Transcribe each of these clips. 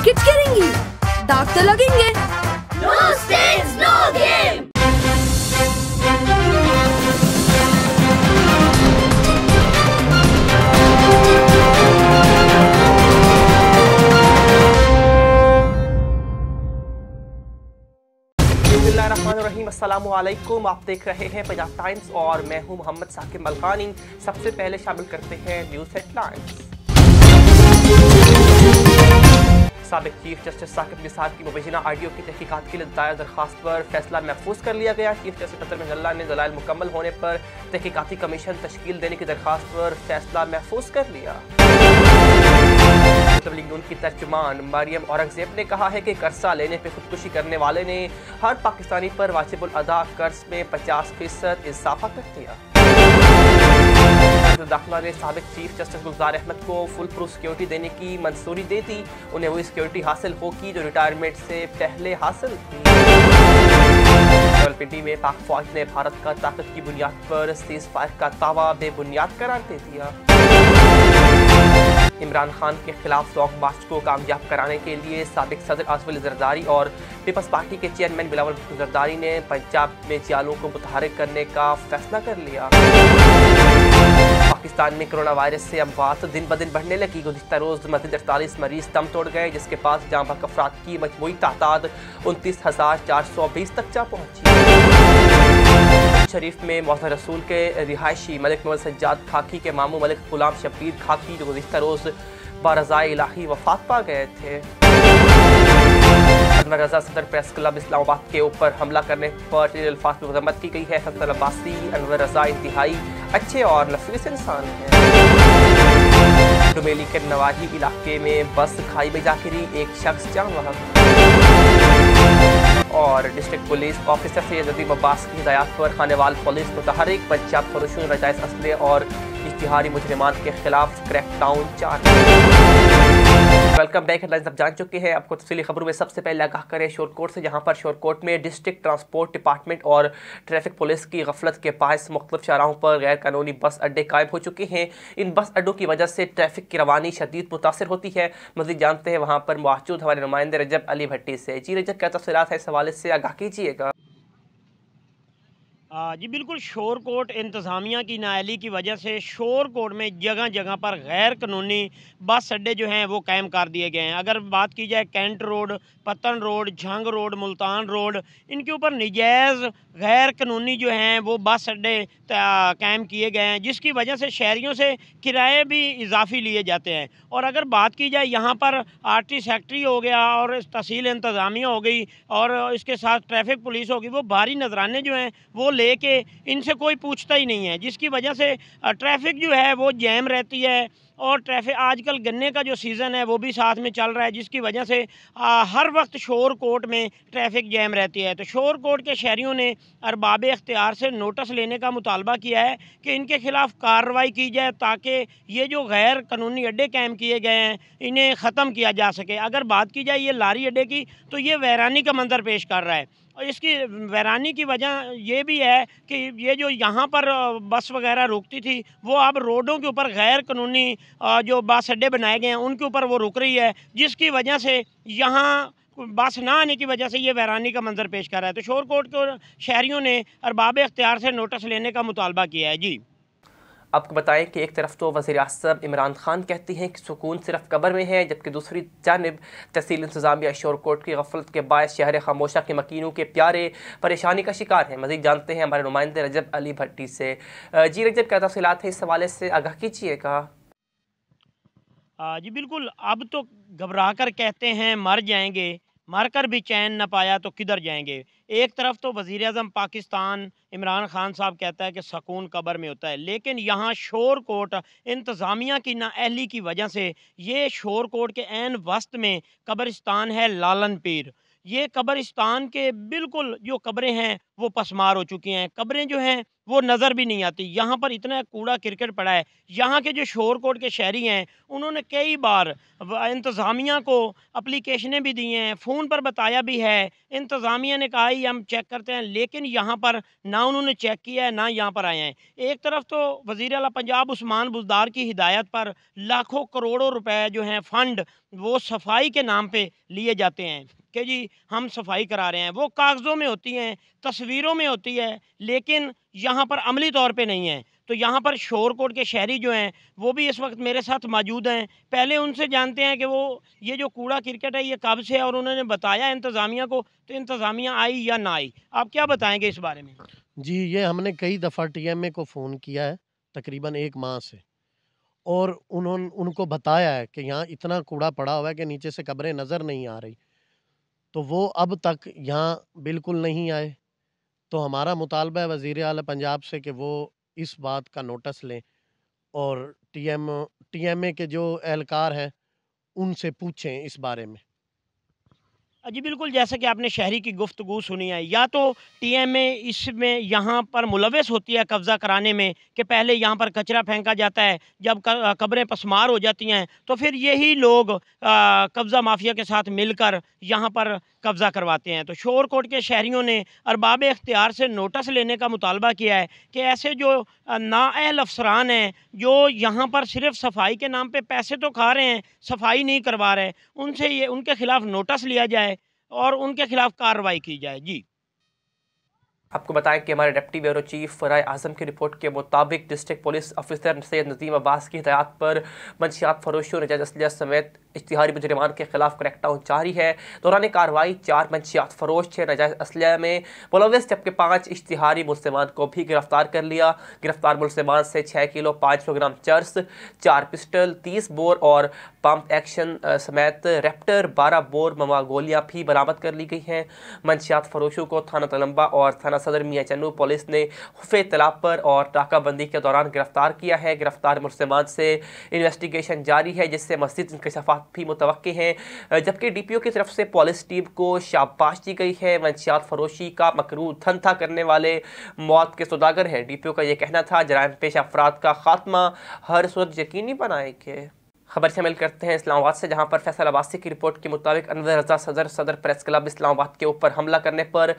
Kit करेंगी, दाग तो लगेंगे। No stains no game. बिस्मिल्लाहिर्रहमानिर्रहीम, अस्सलामु अलैकुम। आप देख रहे हैं पंजाब टाइम्स और मैं हूं मोहम्मद साकिब मलकानी। सबसे पहले शामिल करते हैं न्यूज़ हेडलाइंस। साबिक चीफ जस्टिस साकिब निसार की मुबैना ऑडियो की तहकीकात के लिए दायर दरखास्त पर फैसला महफूज कर लिया गया। चीफ जस्टिस कतर मंजल्ला ने दलाइल मुकम्मल होने पर तहकीकाती कमीशन तश्कील देने की दरखास्त पर फैसला महफूज कर लिया। तबलीग नून की तर्जुमान मरियम औरंगजेब ने कहा है कि कर्जा लेने पर खुदकुशी करने वाले ने हर पाकिस्तानी पर वाजिबुल अदा कर्ज में 50% इजाफा कर दिया। दाखिला ने साबिक चीफ जस्टिस गुलजार अहमद को फुल प्रूफ सिक्योरिटी देने की मंजूरी दे दी। उन्हें वही सिक्योरिटी हासिल होगी जो रिटायरमेंट से पहले हासिल थी। रावलपिंडी में पाक फौज ने भारत का ताकत की बुनियाद पर सीज फायर का दावा बेबुनियाद करार दे दिया। इमरान खान के खिलाफ लॉन्ग मार्च को कामयाब कराने के लिए साबिक सदर आसिफ जरदारी और पीपल्स पार्टी के चेयरमैन बिलावल जरदारी ने पंजाब में जियालों को मुतहरिक करने का फैसला कर लिया। पाकिस्तान में कोरोना वायरस से अमवात दिन ब दिन बढ़ने लगी। गुज़िश्ता रोज मज़ीद 48 मरीज दम तोड़ गए, जिसके बाद जाँ बहक अफराद की मजमूई तादाद 29,420 तक जा पहुंची। शरीफ में मौज़ा रसूल के रिहायशी मलिक मोहम्मद सज्जाद खाकी के मामू मलिक गुलाम शब्बीर खाकी जो गुज़िश्ता रोज बारज़ाए इलाही वफात पा गए थे। अनवर रज़ा सदर प्रेस क्लब इस्लामाबाद के ऊपर हमला करने पर अल्फाज में मज़म्मत की गई है। फैसल अब्बासी अनवर रज़ा इंतहाई अच्छे और नफीस इंसान हैं। डुमेली के नवाही इलाके में बस खाई में जा गिरी, एक शख्स जान बहक। और डिस्ट्रिक्ट पुलिस ऑफिसर सैयद अजीम अब्बास की हिदायत पर खानेवाल पुलिस मुतहरिक, पंजाब फरोशों नजायज असले और इश्तिहारी मुजरिमान के खिलाफ क्रैकडाउन जारी। Welcome back. हेडलाइंस अब जान चुके हैं। आपको तफसीली खबरों में सबसे पहले आगाह करें शोरकोट से, जहां पर शोरकोट में डिस्ट्रिक्ट ट्रांसपोर्ट डिपार्टमेंट और ट्रैफिक पुलिस की गफलत के बायस मुख्तलिफ शाहराहों पर गैर कानूनी बस अड्डे कायम हो चुके हैं। इन बस अड्डों की वजह से ट्रैफिक की रवानी शदीद मुतासर होती है। मज़ीद जानते हैं वहाँ पर मौजूद हमारे नुमाइंदे रजब अली भट्टी से। जी रजब, क्या तफसीलात है इस हवाले से आगाह कीजिएगा। जी बिल्कुल, शोरकोट इंतज़ामिया की नाअहली की वजह से शोरकोट में जगह जगह पर गैर कानूनी बस अड्डे जो हैं वो कायम कर दिए गए हैं। अगर बात की जाए कैंट रोड, पत्तन road, Jhang road, Multan road, इनके ऊपर नजायज़ गैर कानूनी जो हैं वो बस अड्डे कायम किए गए हैं, जिसकी वजह से शहरियों से किराए भी इजाफी लिए जाते हैं। और अगर बात की जाए यहाँ पर आरटी सेक्रेटरी हो गया और तहसील इंतज़ामिया हो गई और इसके साथ ट्रैफिक पुलिस होगी, वो भारी नजराने जो हैं वो लेके इनसे कोई पूछता ही नहीं है, जिसकी वजह से ट्रैफिक जो है वो जैम रहती है। और ट्रैफिक आजकल गन्ने का जो सीज़न है वो भी साथ में चल रहा है, जिसकी वजह से हर वक्त शोरकोट में ट्रैफिक जैम रहती है। तो शोरकोट के शहरियों ने अरबाब इख्तियार से नोटिस लेने का मुतालबा किया है कि इनके खिलाफ कार्रवाई की जाए, ताकि ये जो गैर कानूनी अड्डे कायम किए गए हैं इन्हें ख़त्म किया जा सके। अगर बात की जाए ये लारी अड्डे की, तो ये वैरानी का मंजर पेश कर रहा है। और इसकी वैरानी की वजह ये भी है कि ये जो यहाँ पर बस वगैरह रुकती थी वो अब रोडों के ऊपर गैर कानूनी जो बस अड्डे बनाए गए हैं उनके ऊपर वो रुक रही है, जिसकी वजह से यहाँ बस ना आने की वजह से ये वैरानी का मंजर पेश कर रहा है। तो शोरकोट के शहरियों ने अरबाब इख्तियार से नोटिस लेने का मुतालबा किया है। जी आपको बताएं कि एक तरफ तो वज़ीर-ए-आज़म इमरान खान कहती हैं कि सुकून सिर्फ कब्र में है, जबकि दूसरी जानिब तहसील इंतज़ामिया शोरकोट की गफलत के बायस शहर खामोशा के मकीनों के प्यारे परेशानी का शिकार हैं। मज़ीद जानते हैं हमारे नुमाइंदे रजब अली भट्टी से। जी रजब, क्या तफसीलात है इस हवाले से आगाह कीजिएगा। जी बिल्कुल, अब तो घबरा कर कहते हैं मर जाएंगे, मर कर भी चैन न पाया तो किधर जाएंगे। एक तरफ तो वज़ीर आज़म पाकिस्तान इमरान खान साहब कहता है कि सकून कब्र में होता है, लेकिन यहाँ शोरकोट इंतज़ामिया की नाअहली की वजह से ये शोरकोट के ऐन वस्त में कब्रिस्तान है लालन पीर। ये कब्रिस्तान के बिल्कुल जो कब्रें हैं वो पसमार हो चुकी हैं। कब्रें जो हैं वो नज़र भी नहीं आती। यहाँ पर इतना कूड़ा क्रिकेट पड़ा है। यहाँ के जो शोरकोट के शहरी हैं, उन्होंने कई बार इंतज़ामिया को एप्लीकेशनें भी दी हैं, फ़ोन पर बताया भी है। इंतज़ामिया ने कहा ही हम चेक करते हैं, लेकिन यहाँ पर ना उन्होंने चेक किया है, ना यहाँ पर आए हैं। एक तरफ तो वज़ीर आला पंजाब उस्मान बुज़दार की हिदायत पर लाखों करोड़ों रुपए जो हैं फ़ंड वो सफाई के नाम पे लिए जाते हैं कि जी हम सफाई करा रहे हैं। वो कागज़ों में होती हैं, तस्वीरों में होती है, लेकिन यहाँ पर अमली तौर पे नहीं है। तो यहाँ पर शोरकोट के शहरी जो हैं वो भी इस वक्त मेरे साथ मौजूद हैं। पहले उनसे जानते हैं कि वो ये जो कूड़ा क्रिकेट है ये कब से है, और उन्होंने बताया इंतज़ामिया को, तो इंतज़ामिया आई या ना आई, आप क्या बताएंगे इस बारे में? जी, ये हमने कई दफ़ा टीएमए को फ़ोन किया है, तकरीबन 1 माह से, और उनको बताया है कि यहाँ इतना कूड़ा पड़ा हुआ है कि नीचे से कब्रें नज़र नहीं आ रही। तो वो अब तक यहाँ बिल्कुल नहीं आए। तो हमारा मुतालबा है वज़ीर आला पंजाब से कि वो इस बात का नोटिस लें और टीएमए के जो एहलकार हैं, उनसे पूछें इस बारे में। जी बिल्कुल, जैसा कि आपने शहरी की गुफ्तगू सुनी है, या तो टीएमए इसमें यहाँ पर मुलव्वस होती है कब्ज़ा कराने में कि पहले यहाँ पर कचरा फेंका जाता है, जब कब्रें पसमार हो जाती हैं तो फिर यही लोग कब्ज़ा माफिया के साथ मिलकर यहाँ पर कब्ज़ा करवाते हैं। तो शोरकोट के शहरियों ने अरबाब इख्तियार से नोटिस लेने का मुतालबा किया है कि ऐसे जो नाअहल अफसरान हैं, जो यहाँ पर सिर्फ सफाई के नाम पे पैसे तो खा रहे हैं, सफाई नहीं करवा रहे, उनसे ये उनके खिलाफ नोटिस लिया जाए और उनके खिलाफ कार्रवाई की जाए। जी, आपको बताएं कि हमारे डिप्टी ब्यूरो चीफ फराय आजम की रिपोर्ट के मुताबिक district police officer Syed Nadeem Abbas की हिदायत पर मंशियात फरोशों नजायज़ असलिया समेत इश्तिहारी मुजरिमान के खिलाफ क्रैकडाउन जारी है। दौरान कार्रवाई 4 मंशियात फरोश 6 नजायज़ असलिया में मुलव्वस, जबकि 5 इश्तिहारी मुलज़मान को भी गिरफ्तार कर लिया। गिरफ्तार मुलज़मान से 6 किलो 500 ग्राम चर्स, 4 पिस्टल, 30 बोर और पंप एक्शन समेत रैप्टर 12 बोर मवा गोलियाँ भी बरामद कर ली गई हैं। मंशियात फरोशों को थाना तलम्बा और थाना सदर मियां चन्नू पुलिस ने खुफे इत्तलाब पर और नाकाबंदी के दौरान गिरफ्तार किया है। गिरफ्तार मुलज़मान से इन्वेस्टिगेशन जारी है, जिससे मज़ीद इंकशाफात भी मुतवक्के हैं। जबकि डीपीओ की तरफ से पुलिस टीम को शाबाश दी गई है। मंशियात फरोशी का मकरू धंधा करने वाले मौत के सौदागर हैं। डीपीओ का यह कहना था जराइम पेश अफराद का खात्मा हर सूरत यकीनी बनाएंगे। खबर शामिल करते हैं इस्लामाबाद से, जहां पर फैसल अब्बासी की रिपोर्ट के मुताबिक अनवर रजा सदर प्रेस क्लब इस्लामाबाद के ऊपर हमला करने पर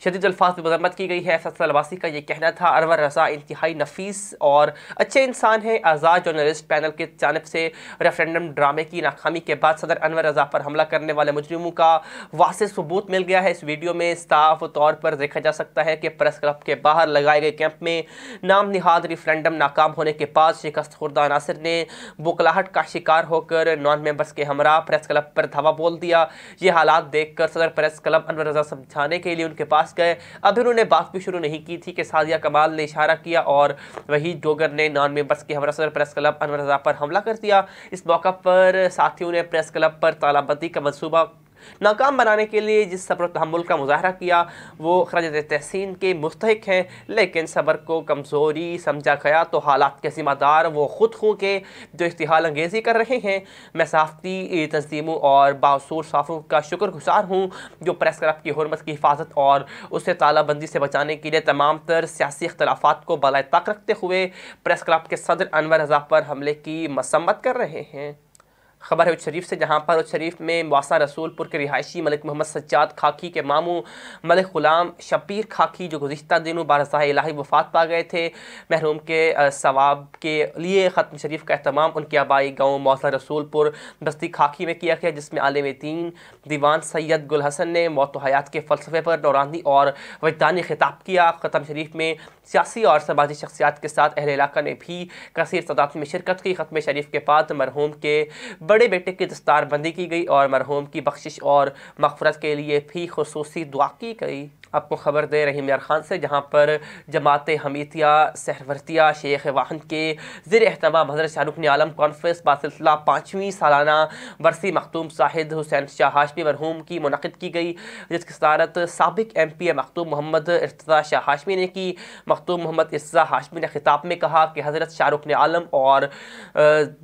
शदीद अल्फाज में मजम्मत की गई है। फैसल अब्बासी का ये कहना था अनवर रजा इंतहाई नफीस और अच्छे इंसान है। आज़ाद जर्नलिस्ट पैनल की जानिब से रेफरेंडम ड्रामे की नाकामी के बाद सदर अनवर रजा पर हमला करने वाले मुजरिमों का वाज़ेह सबूत मिल गया है। इस वीडियो में साफ तौर पर देखा जा सकता है कि प्रेस क्लब के बाहर लगाए गए कैंप में नाम निहाद रेफरेंडम नाकाम होने के बाद शिकस्त खुर्दा नासिर ने बुकलाहट का शिकार होकर नॉन मेंबर्स के हमरा प्रेस क्लब पर धावा बोल दिया। ये हालात देखकर सदर प्रेस क्लब अनवर रजा समझाने के लिए उनके पास गए। अब उन्होंने बात भी शुरू नहीं की थी कि सादिया कमाल ने इशारा किया और वही डोगर ने नॉन मेंबर्स के हमरा सदर प्रेस क्लब अनवर रजा पर हमला कर दिया। इस मौका पर साथियों ने प्रेस क्लब पर तालाबंदी का मंसूबा नाकाम बनाने के लिए जिस सब्र तहम्मुल का मुजाहरा किया वो खराज तहसीन के मुस्तहिक हैं, लेकिन सब्र को कमज़ोरी समझा गया तो हालात के ज़िम्मेदार वो खुद हों के जो इश्तिहाल अंगेज़ी कर रहे हैं। मैं सहाफ़ती तंजीमों और बासूर साफ़ों का शुक्रगुजार हूँ जो प्रेस क्लब की हुर्मत की हिफाजत और उसे तालाबंदी से बचाने के लिए तमाम तर सियासी इख्तलाफात को बलाए ताक रखते हुए प्रेस क्लब के सदर अनवर रज़ा पर हमले की मसम्मत कर रहे हैं। खबर है उच्च शरीफ से, जहाँ पर उच्च शरीफ में वासा रसूलपुर के रिहायशी मलिक मोहम्मद सज्जाद खाकी के मामू मलिक ग़ुलाम शब्बीर खाकी जो गुज़िश्ता दिनों बारज़ाह इलाही वफ़ात पा गए थे, महरूम के सवाब के लिए ख़त्म शरीफ का अहतमाम उनके आबाई गाँव मौसा रसूलपुर बस्ती खाकी में किया गया, जिसमें आलिम दीन दीवान सैयद गुल हसन ने मौत हयात के फ़लसफ़े पर नौरानी और वजदानी खिताब किया। ख़त्म शरीफ में सियासी और समाजी शख्सियात के साथ अहले इलाका ने भी कसीर तादाद में शिरकत की। ख़त्म शरीफ के बाद मरहूम के बड़े बेटे की दस्तारबंदी की गई और मरहूम की बख्शिश और मग़फ़िरत के लिए भी खुसूसी दुआ की गई। आपको खबर दे रहीम यार खान से, जहाँ पर जमात हमीतिया सहरवर्तिया शेख वाहन के ज़ेर एहतमाम हज़रत शाहरुख ने आलम कॉन्फ्रेंस बासिलसिला 5वीं सालाना बरसी मखदूम साहिद हुसैन शाह हाशमी मरहूम की मुनक़िद की गई, जिसकी सदारत साबिक़ MP मखदूम मोहम्मद इर्तज़ा शाह हाशमी ने की। मखदूम मोहम्मद इर्तज़ा हाशमी ने खिताब में कहा कि हज़रत शाहरुख ने आलम और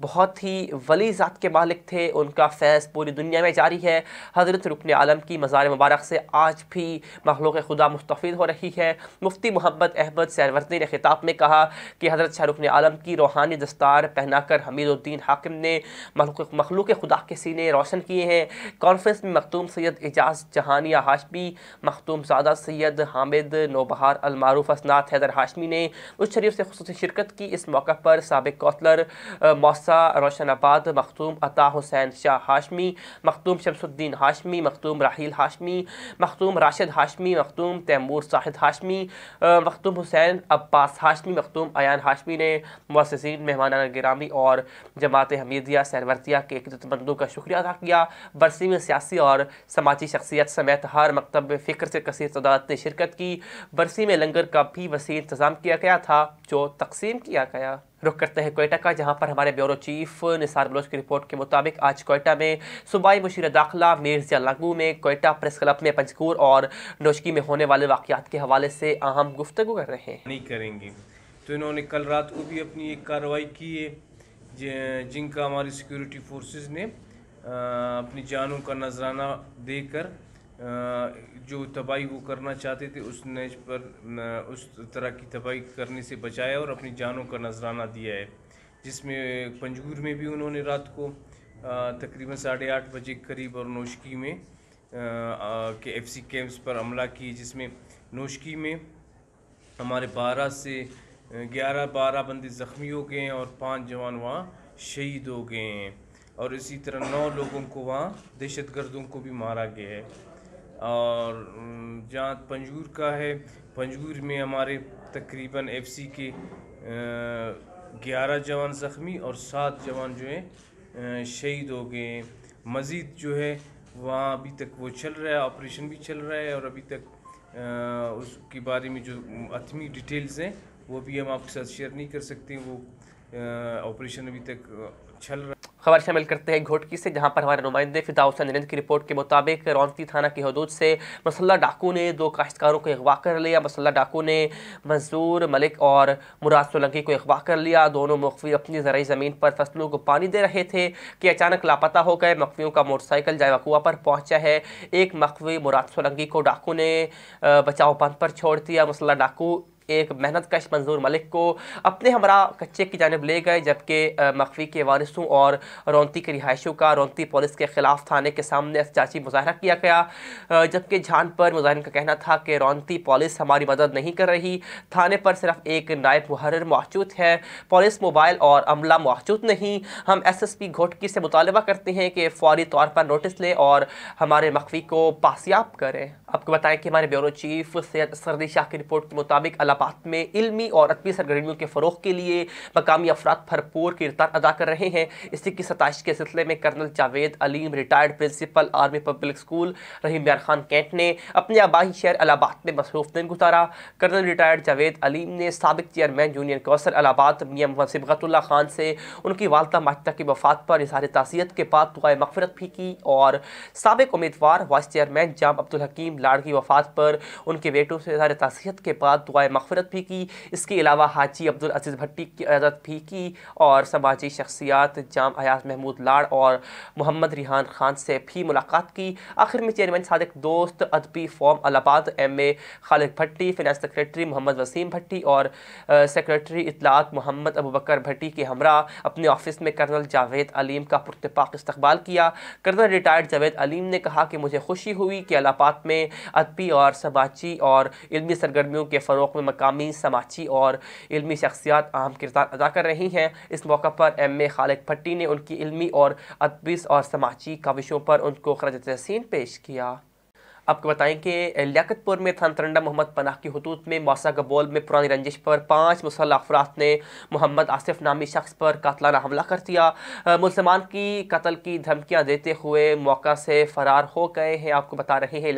बहुत ही वली ज़ात के मालिक थे, उनका फैज़ पूरी दुनिया में जारी है। हज़रत रुकन आलम की मज़ार मुबारक से आज भी मखलूक़ खुदा मुस्तफ़ीद हो रही है। मुफ्ती मोहम्मद अहमद सहरवर्दी ने खिताब में कहा कि हज़रत शाहरुख आलम की रूहानी दस्तार पहनाकर हमीदुद्दीन हाकिम ने मखलूक खुदा के सीने रोशन किए हैं। कॉन्फ्रेंस में मखतूम सैयद एजाज जहानिया हाशमी, मखतूम ज़ादा सैयद हामिद नौबहार अलमारूफ असनात हैदर हाशमी ने उस शरीफ से खुसूसी शिरकत की। इस मौका पर साबिक कौंसलर मौसा रोशनाबाद मखतूम अता हुसैन शाह हाशमी, मखतूम शमसुद्दीन हाशमी, मखतूम राहील हाशमी, मखतूम राशिद हाशमी, मखतूम तैमूर साहिद हाशमी, मखतूम हुसैन अब्बास हाशमी, मखतूम अयान हाशमी ने मुअस्सिसीन, मेहमान गिरामी और जमात हमीदिया सहरवर्दिया के इज़्ज़तमंदों का शुक्रिया अदा किया। बरसी में सियासी और समाजी शख्सियत समेत हर मकतब फ़िक्र से कसीर तादाद ने शिरकत की। बरसी में लंगर का भी वसी इंतज़ाम किया गया था जो तकसीम किया गया। रुख करते हैं कोयटा का, जहां पर हमारे ब्यूरो चीफ निसार बलोच की रिपोर्ट के मुताबिक आज कोयटा में सूबाई मुशीर दाखिला मीर्ज़ा लागू में कोयटा प्रेस क्लब में पंजकूर और नोशकी में होने वाले वाक़यात के हवाले से अहम गुफ्तगू कर रहे हैं। नहीं करेंगे तो इन्होंने कल रात को भी अपनी एक कार्रवाई की है जिनका हमारी सिक्योरिटी फोर्सेस ने अपनी जानों का नजराना देकर जो तबाही वो करना चाहते थे उस नेच पर उस तरह की तबाही करने से बचाया और अपनी जानों का नजराना दिया है। जिसमें पंजगूर में भी उन्होंने रात को तकरीबन 8:30 बजे करीब और नोशकी में के FC कैंप्स पर हमला की, जिसमें नोशकी में हमारे 12 से 12 बंदे ज़ख्मी हो गए हैं और 5 जवान वहाँ शहीद हो गए हैं और इसी तरह 9 लोगों को वहाँ दहशतगर्दों को भी मारा गया है। और जहाँ पंजगूर का है, पंजगूर में हमारे तकरीबन FC के 11 जवान ज़ख्मी और 7 जवान जो हैं शहीद हो गए हैं। मज़ीद जो है वहाँ अभी तक वो चल रहा है, ऑपरेशन भी चल रहा है और अभी तक उसके बारे में जो अतमी डिटेल्स हैं वो भी हम आपके साथ शेयर नहीं कर सकते। वो ऑपरेशन अभी तक चल रहा है। खबर शामिल करते हैं घोटकी से, जहां पर हमारे नुमाइंदे फिदा हुसैन नरिंद की रिपोर्ट के मुताबिक रौनती थाना की हदूद से मसल्ला डाकू ने 2 काश्तकारों को अगवा कर लिया। मसल्ला डाकू ने मंजूर मलिक और मुराद सोलंकी को अगवा कर लिया। दोनों मुखवी अपनी ज़राई ज़मीन पर फसलों को पानी दे रहे थे कि अचानक लापता हो गए। मखवियों का मोटरसाइकिल जायवा कुआ पर पहुंचा है। एक मखवी मुराद सोलंकी को डाकू ने बचाव बंद पर छोड़ दिया। मसल्ला डाकू एक मेहनत कश मंजूर मलिक को अपने हमरा कच्चे की जानिब ले गए, जबकि मखवी के वारिसों और रौनती के रिहायशों का रौनती पुलिस के खिलाफ थाने के सामने एहतजाजी मुजाहरा किया गया। जबकि जान पर मुजाहिरीन का कहना था कि रौनती पुलिस हमारी मदद नहीं कर रही। थाने पर सिर्फ एक नायब मुहर्रिर मौजूद है, पुलिस मोबाइल और अमला मौजूद नहीं। हम SSP घोटकी से मुतालबा करते हैं कि फौरी तौर पर नोटिस लें और हमारे मखवी को पासियाब करें। आपको बताएं कि हमारे ब्यूरो चीफ सैयद सरदी शाह की रिपोर्ट के मुताबिक इलाहाबाद में इल्मी और अदबी सरगर्मियों के फ़रोग़ के लिए मकामी अफराद भरपूर किरदार अदा कर रहे हैं। इसी की 27 के सिलसिले में colonel Javed Aleem retired principal army public school Rahim Yar Khan cantt ने अपने आबाई शहर इलाहाबाद में मसरूफ़ दिन गुजारा। कर्नल रिटायर्ड जावेद अलीम ने साबिक चेयरमैन यूनियन कौंसिल इलाहाबाद मियां मोहम्मद सिबगतुल्लाह खान से उनकी वालदा माजिदा की वफ़ात पर इज़हार ताज़ियत के बाद दुआए मग़फ़िरत भी की और साबिक उम्मीदवार वाइस चेयरमैन जाम अब्दुल हकीम लाड़ की वफ़ात पर उनके बेटों से इज़हार ताज़ियत के बाद दुआए मग़फ़िरत भी की। इसके अलावा हाजी अब्दुल अजीज़ भट्टी की क़यादत भी की और समाजी शख्सियात जाम अयाज महमूद लाड़ और मोहम्मद रिहान खान से भी मुलाकात की। आखिर में चेयरमैन सादिक दोस्त अदबी फॉर्म इलाहाबाद MA खालिद भट्टी, फिनेंस सेक्रेटरी मोहम्मद वसीम भट्टी और सेक्रेटरी इतलात मोहम्मद अबू बकर भट्टी के हमरा अपने ऑफिस में कर्नल जावेद अलीम का पुरतपाक इस्तकबाल किया। कर्नल रिटायर्ड जावेद अलीम ने कहा कि मुझे खुशी हुई कि इलाहाबाद में अदबी और समाजी और इल्मी सरगर्मियों के फ़रोग़ में मकामी समाजी और इल्मी शख्सियात अहम किरदार अदा कर रही हैं। इस मौका पर MA खालिद भट्टी ने उनकी इल्मी और अदबी और समाजी काविशों पर उनको खराज तहसीन पेश किया। आपको बताएं कि लियाकतपुर में थाना मोहम्मद पनाह की हुदूद में मौसा गबोल में पुरानी रंजिश पर 5 मुसल्लह अफराद ने मोहम्मद आसिफ नामी शख्स पर कातलाना हमला कर दिया। मुसलमान की कत्ल की धमकियां देते हुए मौका से फरार हो गए हैं। आपको बता रहे हैं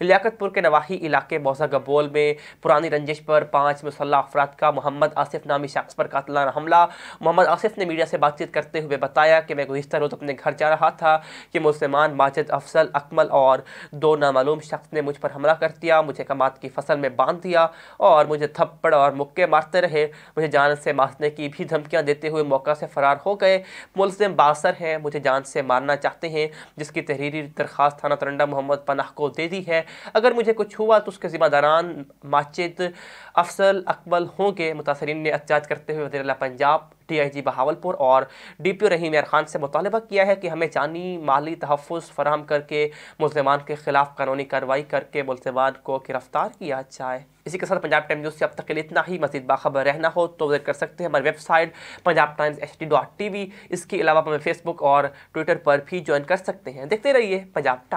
लियाकतपुर के नवाही इलाके मौसा गबोल में पुरानी रंजिश पर 5 मुसल्लह अफराद का मोहम्मद आसिफ नामी शख्स पर कातलाना हमला। मोहम्मद आसिफ ने मीडिया से बातचीत करते हुए बताया कि मैं गुज़िश्ता रोज़ अपने घर जा रहा था कि मुसलमान माजिद अफजल अकमल और दो नामालूम शख्स ने मुझ पर हमला कर दिया, मुझे कमात की फसल में बांध दिया और मुझे थप्पड़ और मुक्के मारते रहे। मुझे जान से मारने की भी धमकियां देते हुए मौका से फरार हो गए। मुल्ज़िम बासर हैं, मुझे जान से मारना चाहते हैं, जिसकी तहरीरी दरख्वास्त थाना तरंडा मोहम्मद पनाह को दे दी है। अगर मुझे कुछ हुआ तो उसके ज़िम्मेदारान माजिद अफसल अकबल होंगे। मुतासरीन ने एहतजाज करते हुए वज़ीर आला पंजाब, DIG बहावलपुर और DPO रहीम यार खान से मुतालबा किया है कि हमें जानी माली तहफ़्फ़ुज़ फराहम करके मुल्ज़िमान के खिलाफ कानूनी कार्रवाई करके मुल्ज़िमान को गिरफ्तार किया जाए। इसी के साथ पंजाब टाइम्स न्यूज़ से अब तक के लिए इतना ही। मज़ीद बाखबर रहना हो तो विजिट कर सकते हैं हमारी वेबसाइट punjabtimeshd.tv। इसके अलावा हमें फेसबुक और ट्विटर पर भी ज्वाइन कर सकते हैं। देखते रहिए पंजाब टाइम्स।